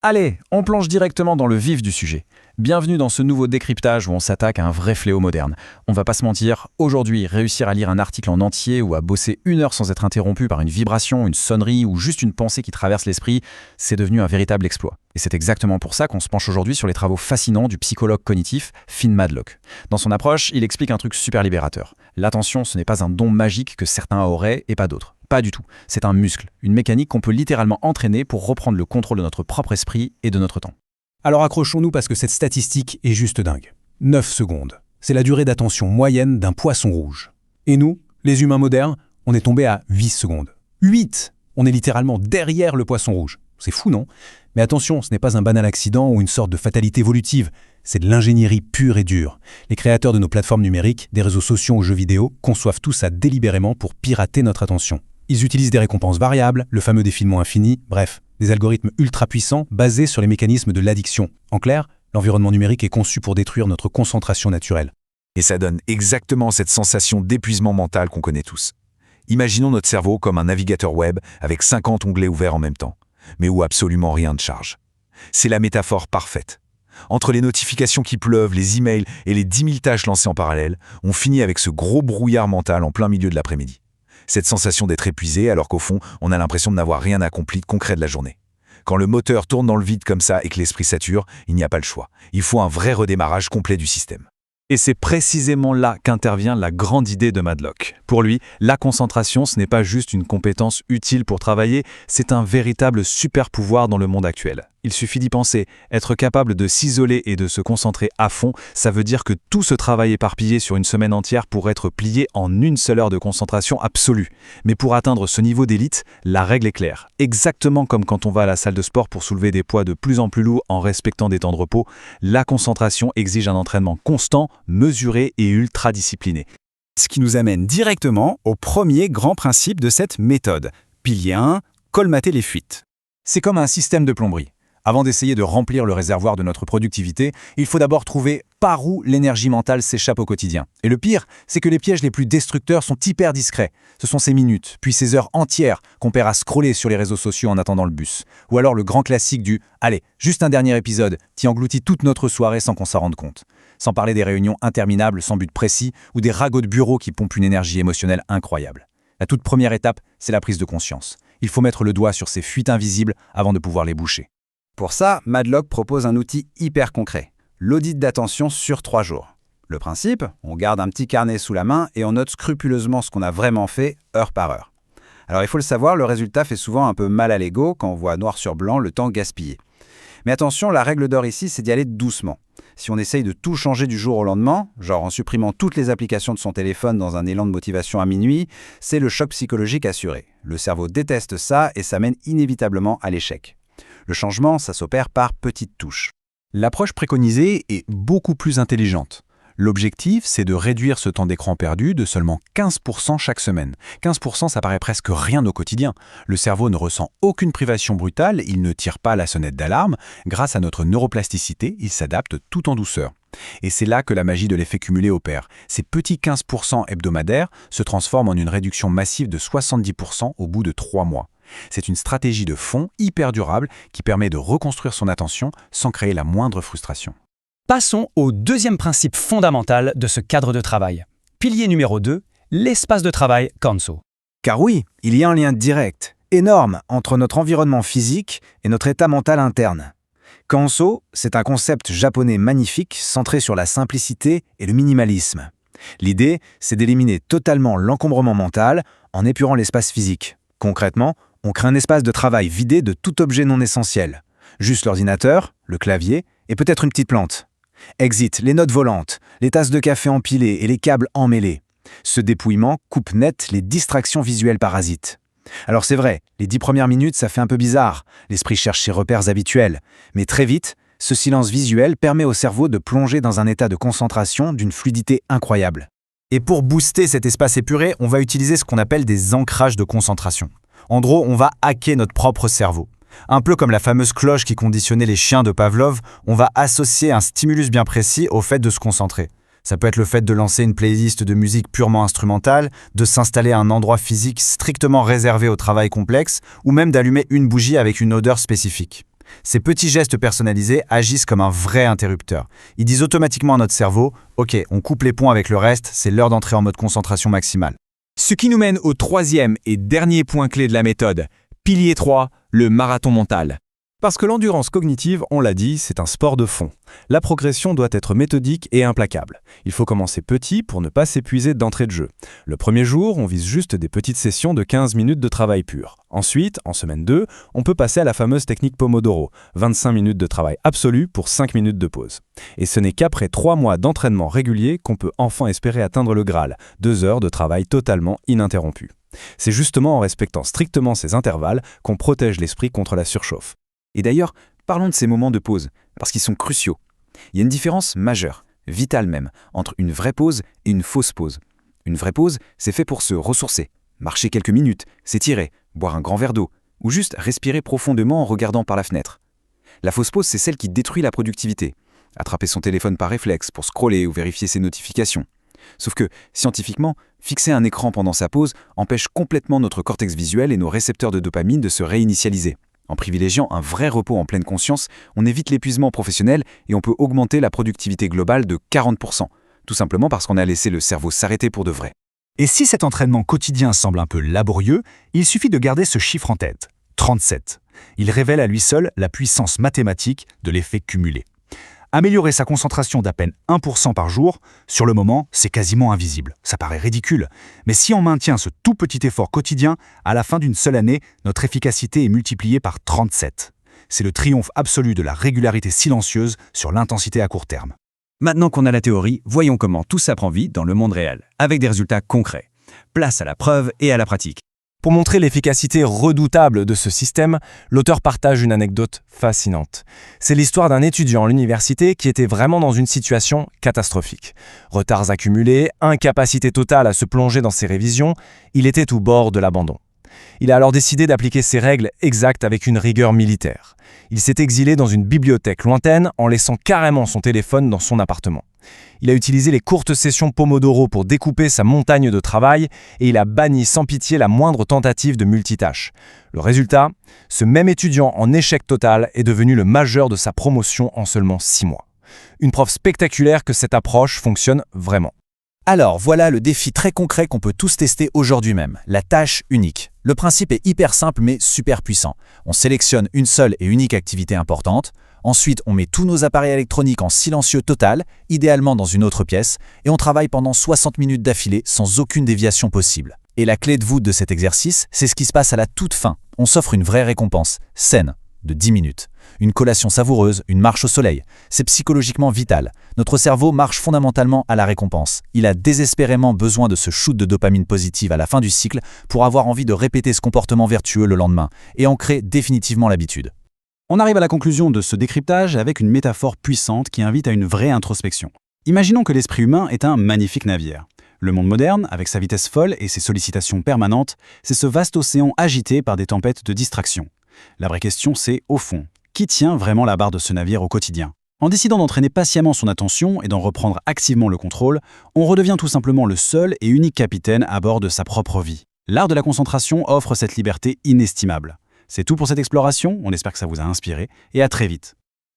Allez, on plonge directement dans le vif du sujet. Bienvenue dans ce nouveau décryptage où on s'attaque à un vrai fléau moderne. On va pas se mentir, aujourd'hui, réussir à lire un article en entier ou à bosser 1 heure sans être interrompu par une vibration, une sonnerie ou juste une pensée qui traverse l'esprit, c'est devenu un véritable exploit. Et c'est exactement pour ça qu'on se penche aujourd'hui sur les travaux fascinants du psychologue cognitif Finn Madlock. Dans son approche, il explique un truc super libérateur. L'attention, ce n'est pas un don magique que certains auraient et pas d'autres. Pas du tout. C'est un muscle, une mécanique qu'on peut littéralement entraîner pour reprendre le contrôle de notre propre esprit et de notre temps. Alors accrochons-nous parce que cette statistique est juste dingue. 9 secondes. C'est la durée d'attention moyenne d'un poisson rouge. Et nous, les humains modernes, on est tombé à 8 secondes. 8! On est littéralement derrière le poisson rouge. C'est fou, non? Mais attention, ce n'est pas un banal accident ou une sorte de fatalité évolutive. C'est de l'ingénierie pure et dure. Les créateurs de nos plateformes numériques, des réseaux sociaux aux jeux vidéo, conçoivent tout ça délibérément pour pirater notre attention. Ils utilisent des récompenses variables, le fameux défilement infini, bref, des algorithmes ultra puissants basés sur les mécanismes de l'addiction. En clair, l'environnement numérique est conçu pour détruire notre concentration naturelle. Et ça donne exactement cette sensation d'épuisement mental qu'on connaît tous. Imaginons notre cerveau comme un navigateur web avec 50 onglets ouverts en même temps, mais où absolument rien ne charge. C'est la métaphore parfaite. Entre les notifications qui pleuvent, les emails et les 10 000 tâches lancées en parallèle, on finit avec ce gros brouillard mental en plein milieu de l'après-midi. Cette sensation d'être épuisé alors qu'au fond, on a l'impression de n'avoir rien accompli de concret de la journée. Quand le moteur tourne dans le vide comme ça et que l'esprit sature, il n'y a pas le choix. Il faut un vrai redémarrage complet du système. Et c'est précisément là qu'intervient la grande idée de Madlock. Pour lui, la concentration, ce n'est pas juste une compétence utile pour travailler, c'est un véritable super pouvoir dans le monde actuel. Il suffit d'y penser. Être capable de s'isoler et de se concentrer à fond, ça veut dire que tout ce travail éparpillé sur une semaine entière pourrait être plié en une seule heure de concentration absolue. Mais pour atteindre ce niveau d'élite, la règle est claire. Exactement comme quand on va à la salle de sport pour soulever des poids de plus en plus lourds en respectant des temps de repos, la concentration exige un entraînement constant, mesuré et ultra discipliné. Ce qui nous amène directement au premier grand principe de cette méthode. Pilier 1, colmater les fuites. C'est comme un système de plomberie. Avant d'essayer de remplir le réservoir de notre productivité, il faut d'abord trouver par où l'énergie mentale s'échappe au quotidien. Et le pire, c'est que les pièges les plus destructeurs sont hyper discrets. Ce sont ces minutes, puis ces heures entières qu'on perd à scroller sur les réseaux sociaux en attendant le bus. Ou alors le grand classique du « allez, juste un dernier épisode » qui engloutit toute notre soirée sans qu'on s'en rende compte. Sans parler des réunions interminables sans but précis ou des ragots de bureau qui pompent une énergie émotionnelle incroyable. La toute première étape, c'est la prise de conscience. Il faut mettre le doigt sur ces fuites invisibles avant de pouvoir les boucher. Pour ça, Madlock propose un outil hyper concret, l'audit d'attention sur 3 jours. Le principe, on garde un petit carnet sous la main et on note scrupuleusement ce qu'on a vraiment fait, heure par heure. Alors il faut le savoir, le résultat fait souvent un peu mal à l'ego quand on voit noir sur blanc le temps gaspillé. Mais attention, la règle d'or ici, c'est d'y aller doucement. Si on essaye de tout changer du jour au lendemain, genre en supprimant toutes les applications de son téléphone dans un élan de motivation à minuit, c'est le choc psychologique assuré. Le cerveau déteste ça et ça mène inévitablement à l'échec. Le changement, ça s'opère par petites touches. L'approche préconisée est beaucoup plus intelligente. L'objectif, c'est de réduire ce temps d'écran perdu de seulement 15% chaque semaine. 15%, ça paraît presque rien au quotidien. Le cerveau ne ressent aucune privation brutale, il ne tire pas la sonnette d'alarme. Grâce à notre neuroplasticité, il s'adapte tout en douceur. Et c'est là que la magie de l'effet cumulé opère. Ces petits 15% hebdomadaires se transforment en une réduction massive de 70% au bout de 3 mois. C'est une stratégie de fond hyper durable qui permet de reconstruire son attention sans créer la moindre frustration. Passons au deuxième principe fondamental de ce cadre de travail. Pilier numéro 2, l'espace de travail Kanso. Car oui, il y a un lien direct, énorme, entre notre environnement physique et notre état mental interne. Kanso, c'est un concept japonais magnifique centré sur la simplicité et le minimalisme. L'idée, c'est d'éliminer totalement l'encombrement mental en épurant l'espace physique. Concrètement, on crée un espace de travail vidé de tout objet non essentiel. Juste l'ordinateur, le clavier et peut-être une petite plante. Exit les notes volantes, les tasses de café empilées et les câbles emmêlés. Ce dépouillement coupe net les distractions visuelles parasites. Alors c'est vrai, les 10 premières minutes, ça fait un peu bizarre. L'esprit cherche ses repères habituels. Mais très vite, ce silence visuel permet au cerveau de plonger dans un état de concentration d'une fluidité incroyable. Et pour booster cet espace épuré, on va utiliser ce qu'on appelle des ancrages de concentration. En gros, on va hacker notre propre cerveau. Un peu comme la fameuse cloche qui conditionnait les chiens de Pavlov, on va associer un stimulus bien précis au fait de se concentrer. Ça peut être le fait de lancer une playlist de musique purement instrumentale, de s'installer à un endroit physique strictement réservé au travail complexe, ou même d'allumer une bougie avec une odeur spécifique. Ces petits gestes personnalisés agissent comme un vrai interrupteur. Ils disent automatiquement à notre cerveau « Ok, on coupe les ponts avec le reste, c'est l'heure d'entrer en mode concentration maximale ». Ce qui nous mène au troisième et dernier point clé de la méthode. Pilier 3, le marathon mental. Parce que l'endurance cognitive, on l'a dit, c'est un sport de fond. La progression doit être méthodique et implacable. Il faut commencer petit pour ne pas s'épuiser d'entrée de jeu. Le premier jour, on vise juste des petites sessions de 15 minutes de travail pur. Ensuite, en semaine 2, on peut passer à la fameuse technique Pomodoro, 25 minutes de travail absolu pour 5 minutes de pause. Et ce n'est qu'après 3 mois d'entraînement régulier qu'on peut enfin espérer atteindre le Graal, 2 heures de travail totalement ininterrompu. C'est justement en respectant strictement ces intervalles qu'on protège l'esprit contre la surchauffe. Et d'ailleurs, parlons de ces moments de pause, parce qu'ils sont cruciaux. Il y a une différence majeure, vitale même, entre une vraie pause et une fausse pause. Une vraie pause, c'est fait pour se ressourcer, marcher quelques minutes, s'étirer, boire un grand verre d'eau, ou juste respirer profondément en regardant par la fenêtre. La fausse pause, c'est celle qui détruit la productivité. Attraper son téléphone par réflexe pour scroller ou vérifier ses notifications. Sauf que, scientifiquement, fixer un écran pendant sa pause empêche complètement notre cortex visuel et nos récepteurs de dopamine de se réinitialiser. En privilégiant un vrai repos en pleine conscience, on évite l'épuisement professionnel et on peut augmenter la productivité globale de 40%, tout simplement parce qu'on a laissé le cerveau s'arrêter pour de vrai. Et si cet entraînement quotidien semble un peu laborieux, il suffit de garder ce chiffre en tête, 37. Il révèle à lui seul la puissance mathématique de l'effet cumulé. Améliorer sa concentration d'à peine 1% par jour, sur le moment, c'est quasiment invisible. Ça paraît ridicule. Mais si on maintient ce tout petit effort quotidien, à la fin d'une seule année, notre efficacité est multipliée par 37. C'est le triomphe absolu de la régularité silencieuse sur l'intensité à court terme. Maintenant qu'on a la théorie, voyons comment tout ça prend vie dans le monde réel, avec des résultats concrets. Place à la preuve et à la pratique. Pour montrer l'efficacité redoutable de ce système, l'auteur partage une anecdote fascinante. C'est l'histoire d'un étudiant à l'université qui était vraiment dans une situation catastrophique. Retards accumulés, incapacité totale à se plonger dans ses révisions, il était au bord de l'abandon. Il a alors décidé d'appliquer ses règles exactes avec une rigueur militaire. Il s'est exilé dans une bibliothèque lointaine en laissant carrément son téléphone dans son appartement. Il a utilisé les courtes sessions Pomodoro pour découper sa montagne de travail et il a banni sans pitié la moindre tentative de multitâche. Le résultat, ce même étudiant en échec total est devenu le majeur de sa promotion en seulement 6 mois. Une preuve spectaculaire que cette approche fonctionne vraiment. Alors voilà le défi très concret qu'on peut tous tester aujourd'hui même, la tâche unique. Le principe est hyper simple mais super puissant. On sélectionne une seule et unique activité importante. Ensuite, on met tous nos appareils électroniques en silencieux total, idéalement dans une autre pièce, et on travaille pendant 60 minutes d'affilée sans aucune déviation possible. Et la clé de voûte de cet exercice, c'est ce qui se passe à la toute fin. On s'offre une vraie récompense, saine, de 10 minutes. Une collation savoureuse, une marche au soleil. C'est psychologiquement vital. Notre cerveau marche fondamentalement à la récompense. Il a désespérément besoin de ce shoot de dopamine positive à la fin du cycle pour avoir envie de répéter ce comportement vertueux le lendemain et en créer définitivement l'habitude. On arrive à la conclusion de ce décryptage avec une métaphore puissante qui invite à une vraie introspection. Imaginons que l'esprit humain est un magnifique navire. Le monde moderne, avec sa vitesse folle et ses sollicitations permanentes, c'est ce vaste océan agité par des tempêtes de distraction. La vraie question, c'est, au fond, qui tient vraiment la barre de ce navire au quotidien ? En décidant d'entraîner patiemment son attention et d'en reprendre activement le contrôle, on redevient tout simplement le seul et unique capitaine à bord de sa propre vie. L'art de la concentration offre cette liberté inestimable. C'est tout pour cette exploration, on espère que ça vous a inspiré, et à très vite.